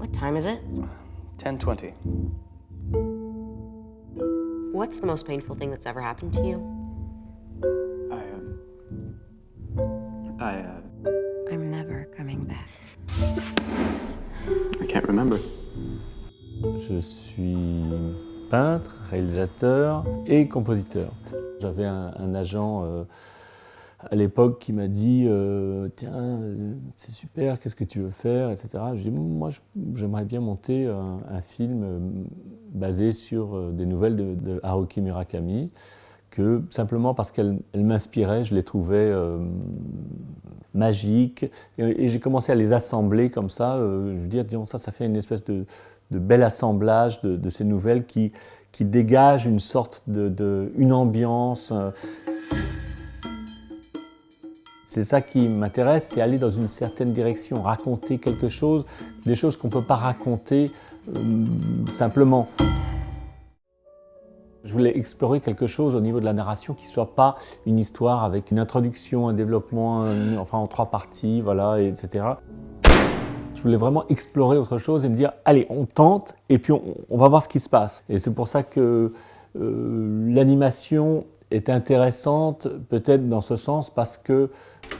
What time is it? 10:20. What's the most painful thing that's ever happened to you? I'm never coming back. I can't remember. Je suis peintre, réalisateur et compositeur. J'avais un agent à l'époque qui m'a dit tiens, c'est super, qu'est-ce que tu veux faire, etc. Je dis moi j'aimerais bien monter un film basé sur des nouvelles de Haruki Murakami, que simplement parce qu'elle m'inspirait, je les trouvais magiques, et j'ai commencé à les assembler comme ça. Je veux dire, disons, ça fait une espèce de bel assemblage de ces nouvelles qui dégagent une sorte une ambiance. C'est ça qui m'intéresse, c'est aller dans une certaine direction, raconter quelque chose, des choses qu'on ne peut pas raconter simplement. Je voulais explorer quelque chose au niveau de la narration qui ne soit pas une histoire avec une introduction, un développement, enfin en 3 parties, voilà, etc. Je voulais vraiment explorer autre chose et me dire, allez, on tente et puis on va voir ce qui se passe. Et c'est pour ça que l'animation est intéressante, peut-être dans ce sens, parce qu'on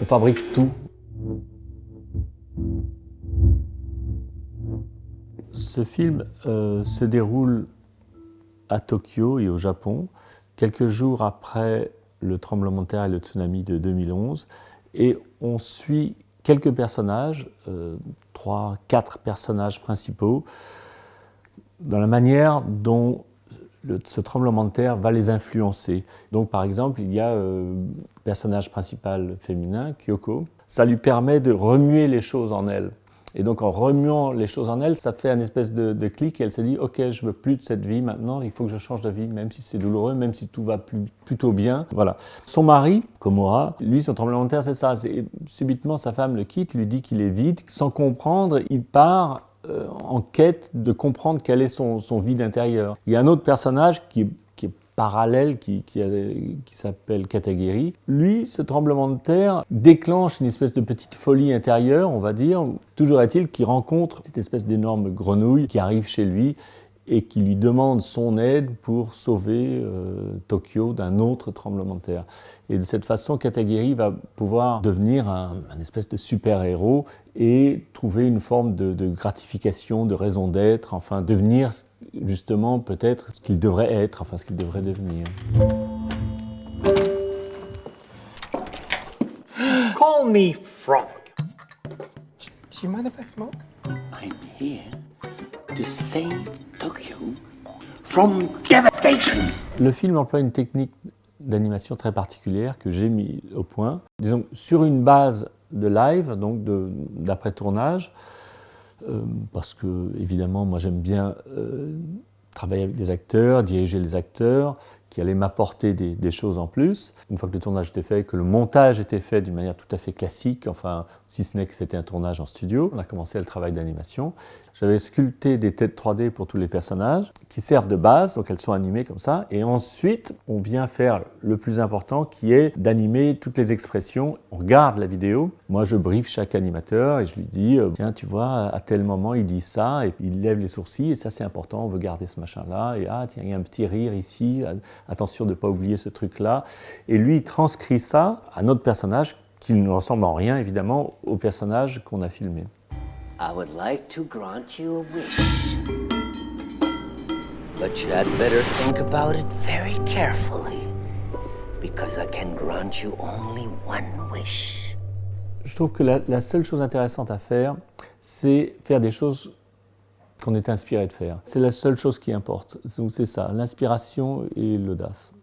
fabrique tout. Ce film se déroule à Tokyo et au Japon, quelques jours après le tremblement de terre et le tsunami de 2011, et on suit quelques personnages, 3, 4 personnages principaux, dans la manière dont ce tremblement de terre va les influencer. Donc par exemple, il y a le personnage principal féminin, Kyoko. Ça lui permet de remuer les choses en elle. Et donc en remuant les choses en elle, ça fait un espèce de clic et elle se dit « Ok, je ne veux plus de cette vie maintenant, il faut que je change de vie, même si c'est douloureux, même si tout va plutôt bien. » Voilà. Son mari, Komura, lui, son tremblement de terre, c'est ça. Subitement, sa femme le quitte, lui dit qu'il est vide. Sans comprendre, il part en quête de comprendre quel est son vide intérieur. Il y a un autre personnage qui est parallèle, qui s'appelle Katagiri. Lui, ce tremblement de terre déclenche une espèce de petite folie intérieure, on va dire. Toujours est-il qu'il rencontre cette espèce d'énorme grenouille qui arrive chez lui et qui lui demande son aide pour sauver Tokyo d'un autre tremblement de terre. Et de cette façon, Katagiri va pouvoir devenir un espèce de super-héros et trouver une forme de gratification, de raison d'être, enfin devenir justement peut-être ce qu'il devrait être, enfin ce qu'il devrait devenir. Call me Frog. Do you mind if I smoke? I'm here to save Tokyo from devastation. Le film emploie une technique d'animation très particulière que j'ai mis au point. Disons, sur une base de live, donc d'après-tournage, parce que, évidemment, moi j'aime bien travailler avec des acteurs, diriger les acteurs, qui allaient m'apporter des choses en plus. Une fois que le tournage était fait, que le montage était fait d'une manière tout à fait classique, enfin, si ce n'est que c'était un tournage en studio, on a commencé le travail d'animation. J'avais sculpté des têtes 3D pour tous les personnages, qui servent de base, donc elles sont animées comme ça. Et ensuite, on vient faire le plus important, qui est d'animer toutes les expressions. On regarde la vidéo. Moi, je briefe chaque animateur et je lui dis tiens, tu vois, à tel moment, il dit ça, et puis il lève les sourcils, et ça, c'est important, on veut garder ce machin-là. Et ah, tiens, il y a un petit rire ici, attention de ne pas oublier ce truc-là. Et lui, il transcrit ça à notre personnage, qui ne ressemble en rien, évidemment, au personnage qu'on a filmé. I would like to grant you a wish, but you had better think about it very carefully, because I can grant you only one wish. Je trouve que la seule chose intéressante à faire, c'est faire des choses qu'on est inspiré de faire. C'est la seule chose qui importe. Donc c'est ça, l'inspiration et l'audace.